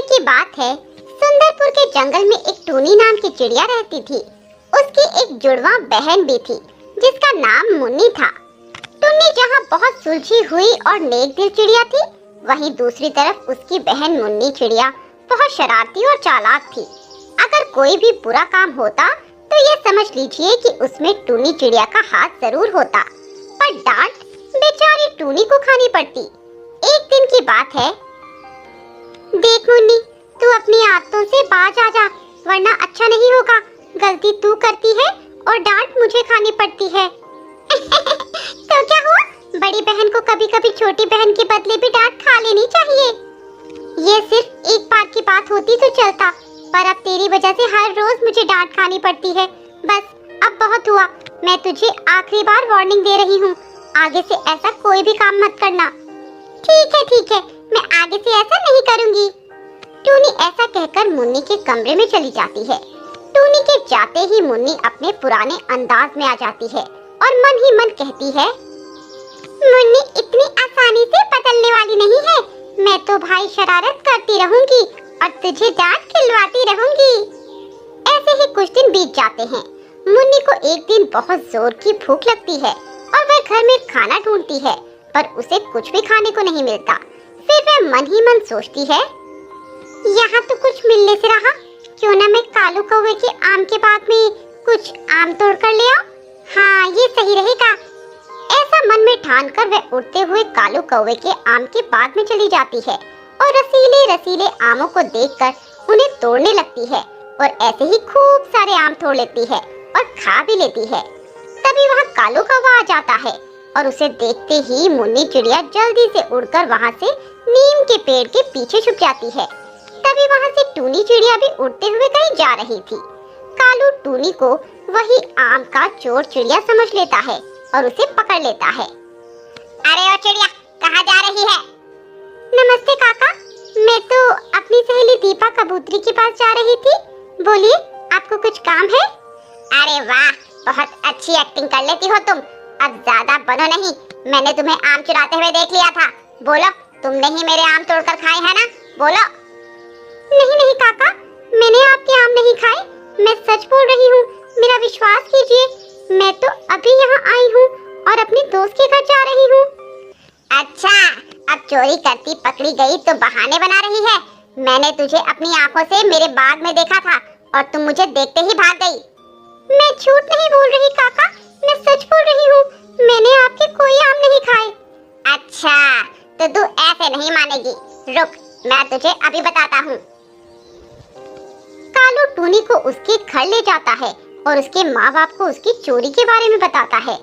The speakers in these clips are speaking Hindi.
की बात है, सुंदरपुर के जंगल में एक टूनी नाम की चिड़िया रहती थी। उसकी एक जुड़वा बहन भी थी जिसका नाम मुन्नी था। टुन्नी जहाँ बहुत सुलझी हुई और नेक दिल चिड़िया थी, वहीं दूसरी तरफ उसकी बहन मुन्नी चिड़िया बहुत शरारती और चालाक थी। अगर कोई भी बुरा काम होता तो ये समझ लीजिए कि उसमें टूनी चिड़िया का हाथ जरूर होता, पर डांट बेचारी टूनी को खानी पड़ती। एक दिन की बात है। देख मुन्नी, तू अपनी आदतों से बाज आ जा, वरना अच्छा नहीं होगा। गलती तू करती है और डांट मुझे खानी पड़ती है। तो क्या हुआ, बड़ी बहन को कभी कभी छोटी बहन के बदले भी डांट खा लेनी चाहिए। ये सिर्फ एक बार की बात होती तो चलता, पर अब तेरी वजह से हर रोज मुझे डांट खानी पड़ती है। बस अब बहुत हुआ, मैं तुझे आखिरी बार वार्निंग दे रही हूँ, आगे से ऐसा कोई भी काम मत करना। ठीक है, मैं आगे से ऐसा नहीं करूँगी। टूनी ऐसा कहकर मुन्नी के कमरे में चली जाती है। टूनी के जाते ही मुन्नी अपने पुराने अंदाज में आ जाती है और मन ही मन कहती है, मुन्नी इतनी आसानी से बदलने वाली नहीं है। मैं तो भाई शरारत करती रहूंगी और तुझे डांट खिलवाती रहूंगी। ऐसे ही कुछ दिन बीत जाते हैं। मुन्नी को एक दिन बहुत जोर की भूख लगती है और वह घर में खाना ढूंढती है, पर उसे कुछ भी खाने को नहीं मिलता। फिर वह मन ही मन सोचती है, यहाँ तो कुछ मिलने से रहा, क्यों ना मैं कालू कौवे के आम के बाग में कुछ आम तोड़ कर ले आऊं। हाँ, ये सही रहेगा। ऐसा मन में ठानकर वह उड़ते हुए कालू कौवे के आम के बाग में चली जाती है और रसीले रसीले आमों को देखकर उन्हें तोड़ने लगती है और ऐसे ही खूब सारे आम तोड़ लेती है और खा भी लेती है। तभी वहाँ कालू कौवा आ जाता है और उसे देखते ही मुन्नी चिड़िया जल्दी से उड़कर वहाँ से नीम के पेड़ के पीछे छुप जाती है। तभी वहाँ से टूनी चिड़िया भी उड़ते हुए कहीं जा रही थी। कालू टूनी को वही आम का चोर चिड़िया समझ लेता है और उसे पकड़ लेता है। अरे ओ चिड़िया, कहाँ जा रही है? नमस्ते काका, मैं तो अपनी सहेली दीपा कबूतरी के पास जा रही थी। बोलिए, आपको कुछ काम है? अरे वाह, बहुत अच्छी एक्टिंग कर लेती हो तुम। अब ज्यादा बनो नहीं, मैंने तुम्हें आम चुराते हुए देख लिया था। बोलो, तुमने ही मेरे आम तोड़कर खाए हैं ना? बोलो। नहीं काका, मैंने आपके आम नहीं खाए, मैं सच बोल रही हूँ, मेरा विश्वास कीजिए। मैं तो अभी यहाँ आई हूँ और अपने दोस्त के घर जा रही हूँ। अच्छा, अब चोरी करती पकड़ी गई तो बहाने बना रही है। मैंने तुझे अपनी आंखों से मेरे बाग में देखा था और तुम मुझे देखते ही भाग गई। मैं झूठ नहीं बोल रही काका, मैं सच बोल रही हूँ, मैंने आपके कोई आम नहीं खाए। अच्छा, तो तू ऐसे नहीं मानेगी, रुक, मैं तुझे अभी बताता हूँ। कालू टूनी को उसके घर ले जाता है और उसके माँ बाप को उसकी चोरी के बारे में बताता है।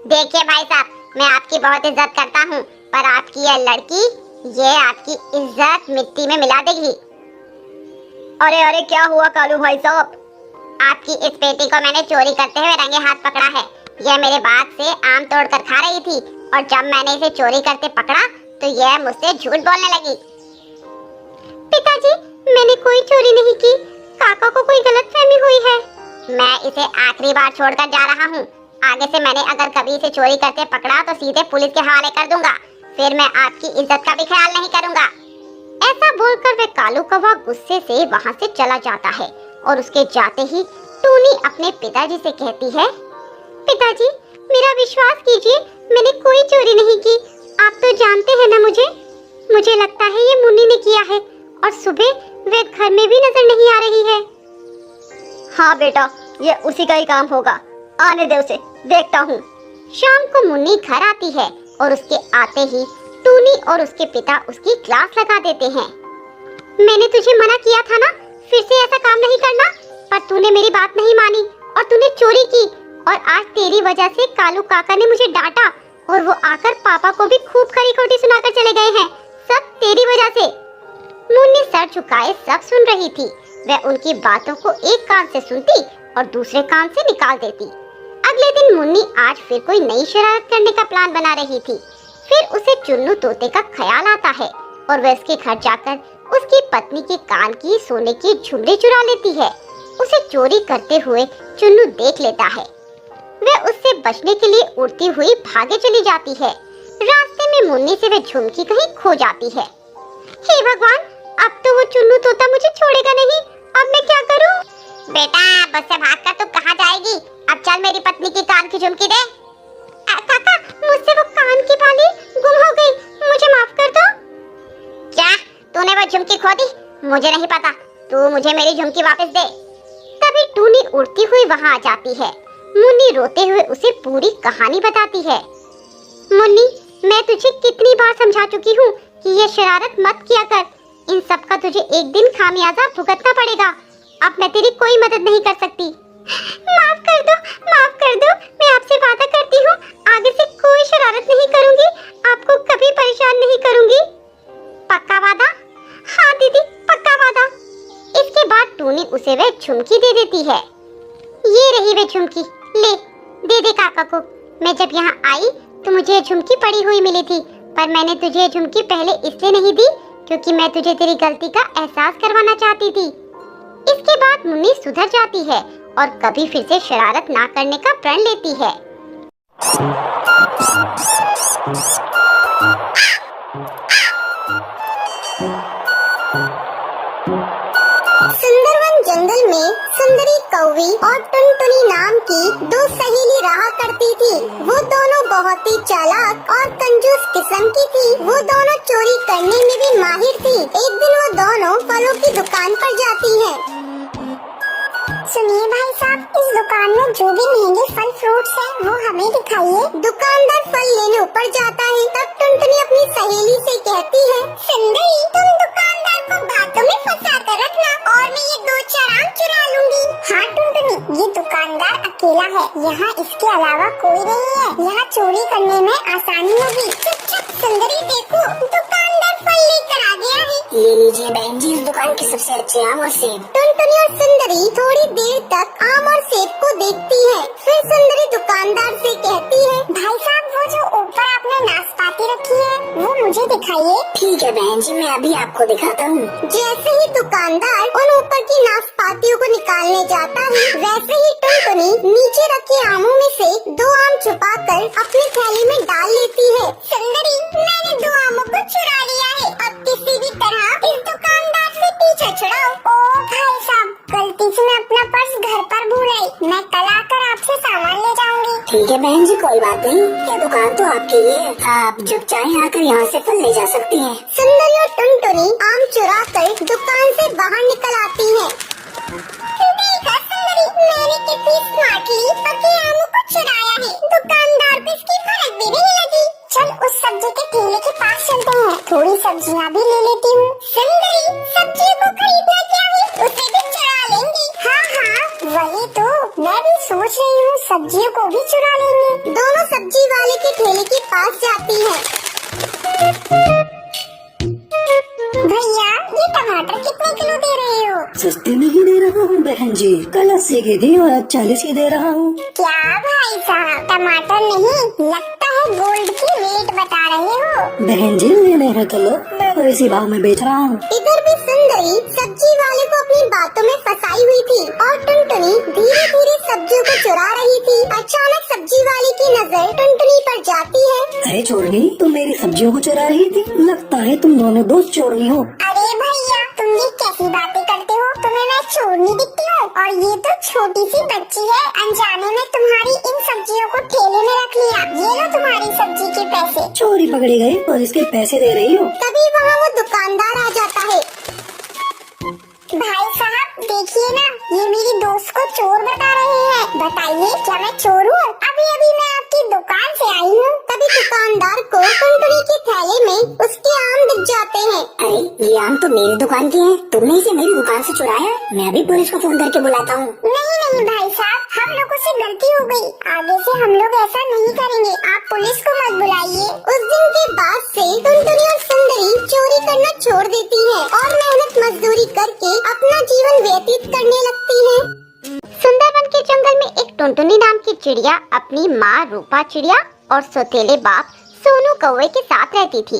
देखिए भाई साहब, मैं आपकी बहुत इज्जत करता हूँ, पर आपकी यह लड़की ये आपकी इज्जत मिट्टी में मिला देगी। अरे क्या हुआ कालू भाई साहब? आपकी इस बेटी को मैंने चोरी करते हुए रंगे हाथ पकड़ा है। यह मेरे बाग से आम तोड़कर खा रही थी और जब मैंने इसे चोरी करते पकड़ा तो यह मुझसे झूठ बोलने लगी। पिताजी, मैंने कोई चोरी नहीं की, काका को कोई गलतफहमी हुई है। मैं इसे आखिरी बार छोड़कर जा रहा हूँ। आगे से मैंने अगर कभी इसे चोरी करते पकड़ा तो सीधे पुलिस के हवाले कर दूंगा। फिर मैं आपकी इज्जत का भी ख्याल नहीं करूंगा। ऐसा बोलकर वह कालू कौवा गुस्से से वहाँ से चला जाता है और उसके जाते ही टूनी अपने पिताजी से कहती है, पिताजी, मेरा विश्वास कीजिए, मैंने कोई चोरी नहीं की। आप तो जानते हैं ना मुझे लगता है ये मुन्नी ने किया है और सुबह वह घर में भी नजर नहीं आ रही है। हाँ बेटा, ये उसी का ही काम होगा, आने दे उसे, देखता हूँ। शाम को मुन्नी घर आती है और उसके आते ही टूनी और उसके पिता उसकी क्लास लगा देते हैं। मैंने तुझे मना किया था ना, फिर से ऐसा काम नहीं करना, पर तूने मेरी बात नहीं मानी और तूने चोरी की और आज तेरी वजह से कालू काका ने मुझे डांटा और वो आकर पापा को भी खूब खरी खोटी सुनाकर चले गए हैं। सब तेरी वजह से। मुन्नी सर झुकाए सब सुन रही थी। वह उनकी बातों को एक कान से सुनती और दूसरे कान से निकाल देती। अगले दिन मुन्नी आज फिर कोई नई शरारत करने का प्लान बना रही थी। फिर उसे चुन्नू तोते का ख्याल आता है और वह उसके घर जाकर उसकी पत्नी के कान की सोने की झुमरी चुरा लेती है। उसे चोरी करते हुए चुन्नू देख लेता है। वह उससे बचने के लिए उड़ती हुई भागे चली जाती है। रास्ते में मुन्नी से वह झुमकी कहीं खो जाती है। हे भगवान, अब तो वो चुन्नू मुझसे भागकर तू कहाँ जाएगी? अब चल मेरी पत्नी की कान की झुमकी दे। काका, मुझसे वो कान की बाली गुम हो गई, मुझे माफ कर दो। क्या तूने वो झुमकी खो दी? मुझे नहीं पता, तू मुझे मेरी झुमकी वापस दे। तभी टूनी उड़ती हुई वहाँ आ जाती है। मुन्नी रोते हुए उसे पूरी कहानी बताती है। मुन्नी, मैं तुझे कितनी बार समझा चुकी हूँ कि ये शरारत मत किया कर। इन सब का तुझे एक दिन खामियाजा भुगतना पड़ेगा। अब मैं तेरी कोई मदद नहीं कर सकती। माफ कर दो, माफ कर दो। मैं आपसे वादा करती हूँ आगे से कोई शरारत नहीं करूँगी, आपको कभी परेशान नहीं करूँगी। पक्का वादा? हाँ दीदी, पक्का वादा। इसके बाद टूनी उसे वह झुमकी दे देती है। ये रही वह झुमकी, ले दे दे काका को। मैं जब यहाँ आई तो मुझे झुमकी पड़ी हुई मिली थी, पर मैंने तुझे झुमकी पहले इसलिए नहीं दी क्योंकि मैं तुझे तेरी गलती का एहसास करवाना चाहती थी। इसके बाद मुन्नी सुधर जाती है और कभी फिर से शरारत ना करने का प्रण लेती है। सुंदरवन जंगल में सुंदरी कौवी और टुनटुनी नाम की दो सहेली रहा करती थी। वो दोनों बहुत ही चालाक और कंजूस किस्म की थी। वो दोनों चोरी करने में भी माहिर थी। एक दिन वो दोनों फलों की दुकान पर जाती हैं। सुनिए भाई साहब, इस दुकान में जो भी महंगे फल फ्रूट्स हैं, वो हमें दिखाइए। दुकानदार फल लेने ऊपर जाता है। तब टुनटुनी अपनी सहेली से कहती है, सुंदरी, तुम दुकानदार को बातों में फंसा कर रखना और मैं ये 2-4 आम चुरा लूंगी। हाँ टुनटुनी, ये दुकानदार अकेला है, यहाँ इसके अलावा कोई नहीं है। यहाँ चोरी करने में आसानी होगी। चुप चुप सुंदरी, देखो दुकानदार फल लेकर आ गया है। ये लीजिए बहन जी, इस दुकान के सबसे अच्छे आम और सेब। टुनटुनी और सुंदरी थोड़ी देर तक आम और सेब को देखती है। फिर सुंदरी दुकानदार से कहती है, भाई साहब, वो जो ऊपर आपने नाशपाती रखी है वो मुझे दिखाइए। ठीक है बहन जी, मैं अभी आपको दिखाता हूँ। जैसे ही दुकानदार उन ऊपर की नाशपातियों को निकालने जाता है, वैसे ही टुनटुनी नीचे रखे आमों में से 2 आम छुपाकर अपनी थैली में डाल लेती है। सुंदरी, मैंने 2 आमों को चुरा लिया है। अब किसी भी तरह इस दुकानदार से पीछा छुड़ाओ। ओ भाई साहब, गलती से मैं अपना पर्स घर पर भूल आई। मैं कल आकर आपसे सामान ले जाऊंगी। ठीक है बहन जी, कोई बात नहीं, ये दुकान तो आपके लिए है। आप जब चाहें आकर यहाँ से फल ले जा सकती हैं। सुंदरी और टुनटुनी आम चुरा कर दुकान से बाहर निकल आती हैं। देखा सुंदरी, मैंने कितनी स्मार्टली पके आमों को चुराया है। दुकानदार को इसकी फर्क भी नहीं लगी। चल उस सब्जी के ठेले के पास चलते हैं, थोड़ी सब्जियाँ भी ले लेती हूँ। सुंदरी, सब्जियों को खरीदना क्या है, उसे भी चुरा लेंगी। हाँ हाँ, वही तो मैं भी सोच रही हूँ, सब्जियों को भी चुरा लेंगे। दोनों सब्जी वाले के ठेले के पास जाती हैं। भैया, ये टमाटर कितने किलो दे रहे हो? सस्ते में ही दे रहा हूँ बहन जी, कल 80 के दी और आज 40 की दे रहा हूँ। क्या भाई साहब, टमाटर नहीं, लगता है गोल्ड की रेट बता रहे हो। बहन जी, लेने हैं तो लो, और इसी भाव में बेच रहा हूँ। इधर भी सुंदरी सब्जी वाले को अपनी बातों में फंसाई हुई थी और टुनटुनी धीरे धीरे सब्जियों को चुरा रही थी। अचानक सब्जी वाले की नजर टुनटुनी पर जाती है। अरे चोरनी, तुम मेरी सब्जियों को चुरा रही थी? लगता है तुम दोनों दोस्त चोरनी हो। अरे भैया, तुम ये कैसी बातें करते हो? तुम्हें मैं चोरनी दिखती हूँ? और ये तो छोटी सी बच्ची है। अनजाने में तुम्हारी इन सब्जियों को ठेले में रख लिया। ये लो तुम्हारी सब्जी के पैसे। चोरी पकड़ी गई और इसके पैसे दे रही हो। तभी वहाँ वो दुकानदार आ जाता है। भाई साहब, देखिए ना, ये मेरी दोस्त को चोर बता रहे हैं। बताइए, क्या मैं चोर हूँ? अभी अभी मैं आपकी दुकान से आई हूँ। तभी दुकानदार को टुनटुनी के थैले में उसके आम दिख जाते हैं। अरे, ये आम तो मेरी दुकान के हैं, तुमने इसे मेरी दुकान से चुराया? मैं अभी पुलिस को फोन करके बुलाता हूँ। नहीं नहीं भाई साहब, हम लोगों से गलती हो गई। आगे से हम लोग ऐसा नहीं करेंगे। आप पुलिस को मत बुलाइए। उस दिन के बाद से टुनटुनी और सुंदरी चोरी करना छोड़ देती है और मेहनत मजदूरी करके अपना जीवन व्यतीत करने लगती हैं। सुंदरवन के जंगल में एक टुनटुनी नाम की चिड़िया अपनी माँ रूपा चिड़िया और सौतेले बाप सोनू कौवे के साथ रहती थी।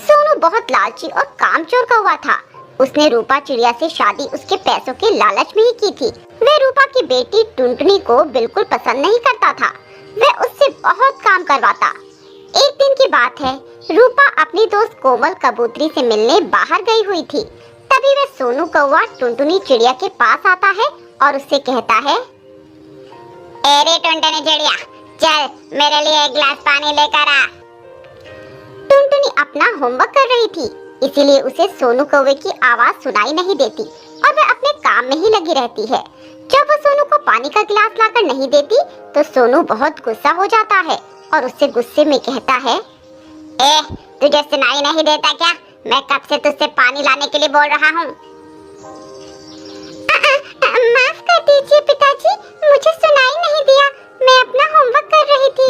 सोनू बहुत लालची और कामचोर कौवा था। उसने रूपा चिड़िया से शादी उसके पैसों के लालच में ही की थी। वह रूपा की बेटी टुनटुनी को बिल्कुल पसंद नहीं करता था। वह उससे बहुत काम करवाता। एक दिन की बात है, रूपा अपनी दोस्त कोमल कबूतरी से मिलने बाहर गई हुई थी। तभी वह सोनू कौवा टुनटुनी चिड़िया के पास आता है और उससे कहता है, अरे टुनटुनी चिड़िया, चल मेरे लिए एक गिलास पानी लेकर आ। टुनटुनी अपना होमवर्क कर रही थी, इसीलिए उसे सोनू कौवे की आवाज सुनाई नहीं देती और वह अपने काम में ही लगी रहती है। जब वो सोनू को पानी का गिलास लाकर नहीं देती तो सोनू बहुत गुस्सा हो जाता है और उससे गुस्से में कहता है, तुझे सुनाई नहीं देता क्या? मैं कब से तुझसे पानी लाने के लिए बोल रहा हूँ। माफ कर दीजिए पिताजी, मुझे सुनाई नहीं दिया, मैं अपना होमवर्क कर रही थी।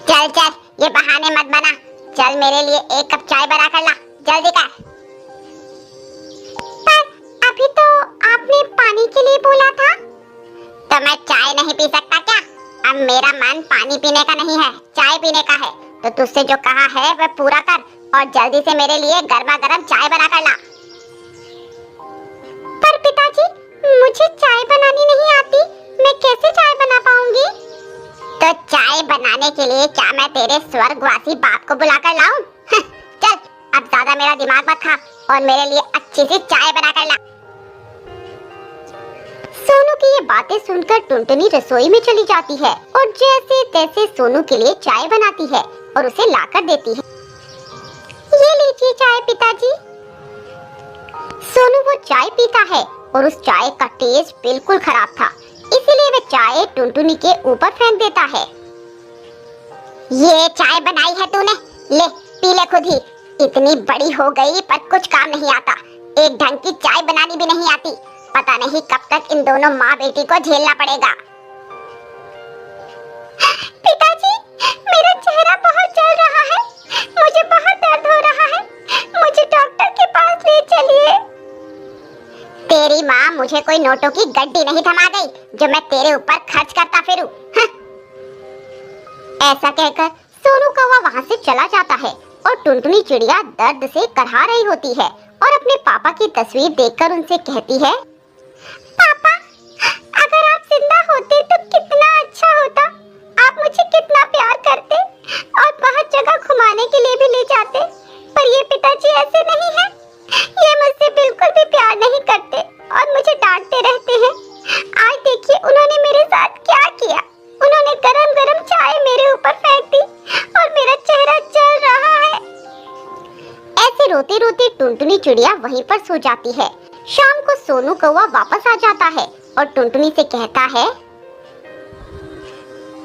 चल चल, ये बहाने मत बना, चल मेरे लिए एक कप चाय बना कर ला, जल्दी कर। पर अभी तो आपने पानी के लिए बोला था। तो मैं चाय नहीं पी सकता क्या? अब मेरा मन पानी पीने का नहीं है, चाय पीने का है। तो तुझसे जो कहा है वह पूरा कर और जल्दी से मेरे लिए गर्मा गर्म चाय बना कर ला। पर पिताजी, मुझे चाय बनानी नहीं आती, मैं कैसे चाय बना पाऊंगी? तो चाय बनाने के लिए क्या मैं तेरे स्वर्गवासी बाप को बुलाकर लाऊं? चल, अब ज्यादा मेरा दिमाग मत खा और मेरे लिए अच्छी सी चाय बना कर ला। सोनू की ये बातें सुनकर टुनटुनी रसोई में चली जाती है और जैसे तैसे सोनू के लिए चाय बनाती है और उसे लाकर देती है। ये लीजिए चाय पिताजी। सोनू वो चाय पीता है और उस चाय का टेस्ट बिल्कुल खराब था, इसीलिए वह चाय टुनटुनी के ऊपर फेंक देता है। ये चाय बनाई है तूने, ले पी ले खुद ही। इतनी बड़ी हो गई पर कुछ काम नहीं आता, एक ढंग की चाय बनानी भी नहीं आती। पता नहीं कब तक इन दोनों माँ बेटी को झेलना पड़ेगा। पिताजी, मेरा चेहरा बहुत जल रहा है, मुझे बहुत दर्द हो रहा है, मुझे डॉक्टर के पास ले चलिए। तेरी माँ मुझे कोई नोटों की गड्डी नहीं थमा गई जो मैं तेरे ऊपर खर्च करता फिरूं। ऐसा कहकर सोनू कौवा वहाँ से चला जाता है और टुनटुनी चिड़िया दर्द से करहा रही होती है और अपने पापा की तस्वीर देखकर उनसे कहती है, पापा, अगर आप जिंदा होते तो कितना अच्छा होता। आप मुझे कितना प्यार करते और बहुत जगह घुमाने के लिए भी ले जाते। पर ये पिताजी ऐसे नहीं है, ये मुझसे बिल्कुल भी प्यार नहीं करते और मुझे डांटते रहते हैं। आज देखिए उन्होंने मेरे साथ क्या किया। उन्होंने गरम गरम चाय मेरे ऊपर फेंक दी और मेरा चेहरा जल रहा है। ऐसे रोते रोते टुनटुनी चिड़िया वहीं पर सो जाती है। शाम को सोनू कौवा वापस आ जाता है और टुनटुनी से कहता है,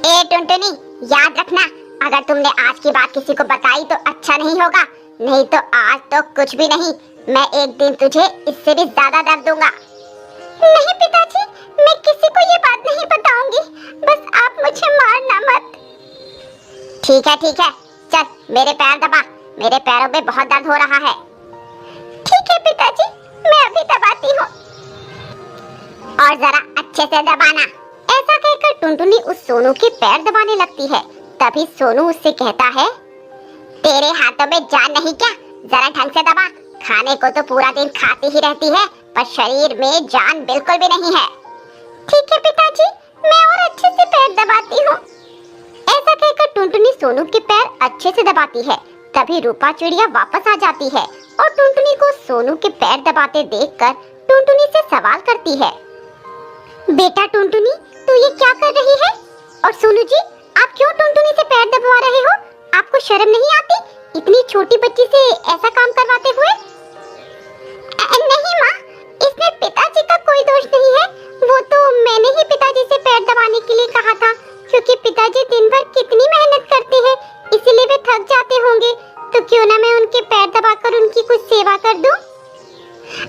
ए टुनटुनी, याद रखना, अगर तुमने आज की बात किसी को बताई तो अच्छा नहीं होगा, नहीं तो आज तो कुछ भी नहीं, मैं एक दिन तुझे इससे भी ज्यादा दर्द दूंगा। नहीं पिताजी, मैं किसी को ये बात नहीं बताऊंगी, बस आप मुझे मारना मत। ठीक है, चल मेरे पैर दबा, मेरे पैरों में बहुत दर्द हो रहा है। ठीक है पिताजी, मैं अभी दबाती हूँ। और जरा अच्छे से दबाना। ऐसा कहकर टुनटुनी उस सोनू के पैर दबाने लगती है। तभी सोनू उससे कहता है, तेरे हाथों में जान नहीं क्या, जरा ढंग से दबा। खाने को तो पूरा दिन खाती ही रहती है पर शरीर में जान बिल्कुल भी नहीं है। ठीक है पिताजी, मैं और अच्छे से पैर दबाती हूँ। ऐसा कहकर टुनटुनी सोनू के पैर अच्छे से दबाती है। तभी रूपा चिड़िया वापस आ जाती है और टुनटुनी को सोनू के पैर दबाते देखकर टुनटुनी से सवाल करती है, बेटा टुनटुनी, तू ये क्या कर रही है? और सोनू जी, आप क्यों टुनटुनी से पैर दबा रहे हो? आपको शर्म नहीं आती इतनी छोटी बच्ची से ऐसा काम करवाते हुए? नहीं माँ, इसमें पिताजी का कोई दोष नहीं है, वो तो मैंने ही पिताजी से पैर दबाने के लिए कहा था, क्योंकि पिताजी दिन भर कितनी मेहनत करते हैं, इसीलिए वे थक जाते होंगे, तो क्यों ना मैं उनके पैर दबाकर उनकी कुछ सेवा कर दूं?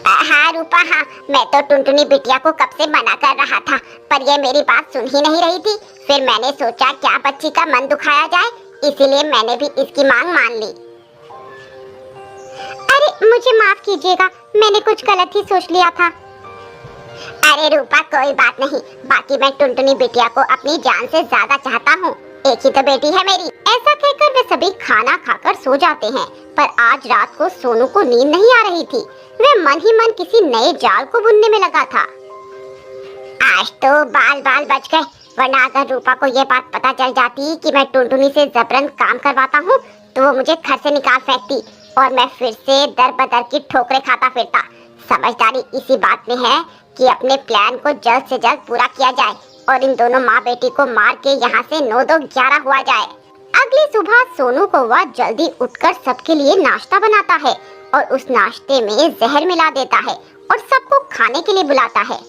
हाँ रूपा, हाँ, मैं तो टुनटुनी बिटिया को कब से मना कर रहा था, पर ये मेरी बात सुन ही नहीं रही थी। फिर मैंने सोचा क्या बच्ची का मन दुखाया जाए, इसीलिए मैंने भी इसकी मांग मान ली। अरे मुझे माफ कीजिएगा, मैंने कुछ गलत ही सोच लिया था। अरे रूपा, कोई बात नहीं, बाकी मैं टुनटुनी बिटिया को अपनी जान से ज्यादा चाहता हूँ, एक ही तो बेटी है मेरी। ऐसा कहकर वे सभी खाना खाकर सो जाते हैं। पर आज रात को सोनू को नींद नहीं आ रही थी, वह मन ही मन किसी नए जाल को बुनने में लगा था। आज तो बाल बाल बच गए, वरना अगर रूपा को ये बात पता चल जाती कि मैं टुनटुनी से जबरन काम करवाता हूँ तो वो मुझे घर से निकाल फेंकती और मैं फिर से दर बदर की ठोकरें खाता फिरता। समझदारी इसी बात में है कि अपने प्लान को जल्द से जल्द पूरा किया जाए और इन दोनों माँ बेटी को मार के यहाँ से 9-2-11 हुआ जाए। अगली सुबह सोनू कौवा जल्दी उठकर सबके लिए नाश्ता बनाता है और उस नाश्ते में जहर मिला देता है और सबको खाने के लिए बुलाता है।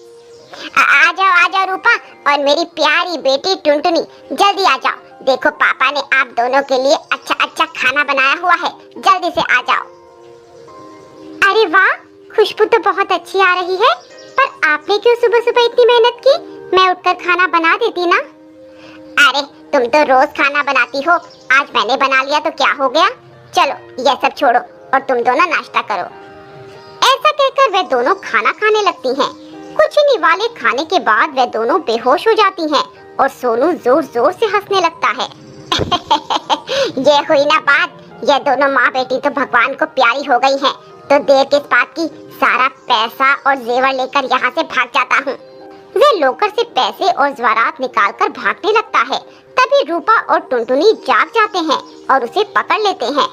आ जाओ रूपा और मेरी प्यारी बेटी टुनटुनी, जल्दी आ जाओ। देखो पापा ने आप दोनों के लिए अच्छा अच्छा खाना बनाया हुआ है, जल्दी से आ जाओ। अरे वाह, खुशबू तो बहुत अच्छी आ रही है, पर आपने क्यों सुबह सुबह इतनी मेहनत की? मैं उठकर खाना बना देती ना। अरे तुम तो रोज खाना बनाती हो, आज मैंने बना लिया तो क्या हो गया। चलो ये सब छोड़ो और तुम दोनों नाश्ता करो। ऐसा कहकर वे दोनों खाना खाने लगती हैं। कुछ ही निवाले खाने के बाद वे दोनों बेहोश हो जाती हैं और सोनू जोर जोर से हंसने लगता है। ये हुई ना बात, ये दोनों माँ बेटी तो भगवान को प्यारी हो गई हैं, तो देर किस बात की, सारा पैसा और जेवर लेकर यहाँ से भाग जाता हूँ। वे लोकर से पैसे और ज़वारात निकालकर भागने लगता है। तभी रूपा और टुनटुनी जाग जाते हैं और उसे पकड़ लेते हैं।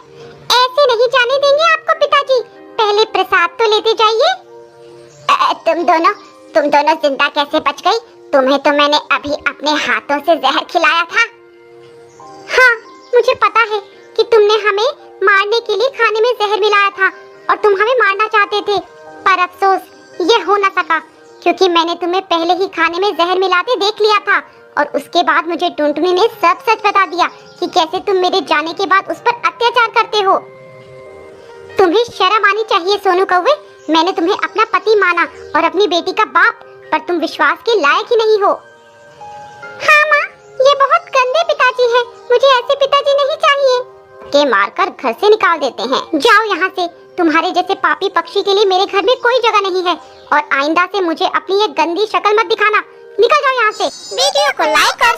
ऐसे नहीं जाने देंगे आपको पिताजी, पहले प्रसाद तो लेते जाइए। तुम दोनों जिंदा कैसे बच गई? तुम्हें तो मैंने अभी अपने हाथों से जहर खिलाया था। हाँ, मुझे पता है कि तुमने हमें मारने के लिए खाने में जहर मिलाया था और तुम हमें मारना चाहते थे, पर अफसोस ये हो न सका क्योंकि मैंने तुम्हें पहले ही खाने में जहर मिलाते देख लिया था और उसके बाद मुझे टुनटुनी ने सब सच बता दिया कि कैसे तुम मेरे जाने के बाद उस पर अत्याचार करते हो। तुम्हें शर्म आनी चाहिए सोनू कौवे, मैंने तुम्हें अपना पति माना और अपनी बेटी का बाप, पर तुम विश्वास के लायक ही नहीं हो। हाँ माँ, ये बहुत गंदे पिताजी हैं, मुझे ऐसे पिताजी नहीं चाहिए। के मारकर घर से निकाल देते हैं। जाओ यहाँ से, तुम्हारे जैसे पापी पक्षी के लिए मेरे घर में कोई जगह नहीं है और आइंदा से मुझे अपनी ये गंदी शक्ल मत दिखाना। निकल जाओ यहाँ से। वीडियो को लाइक और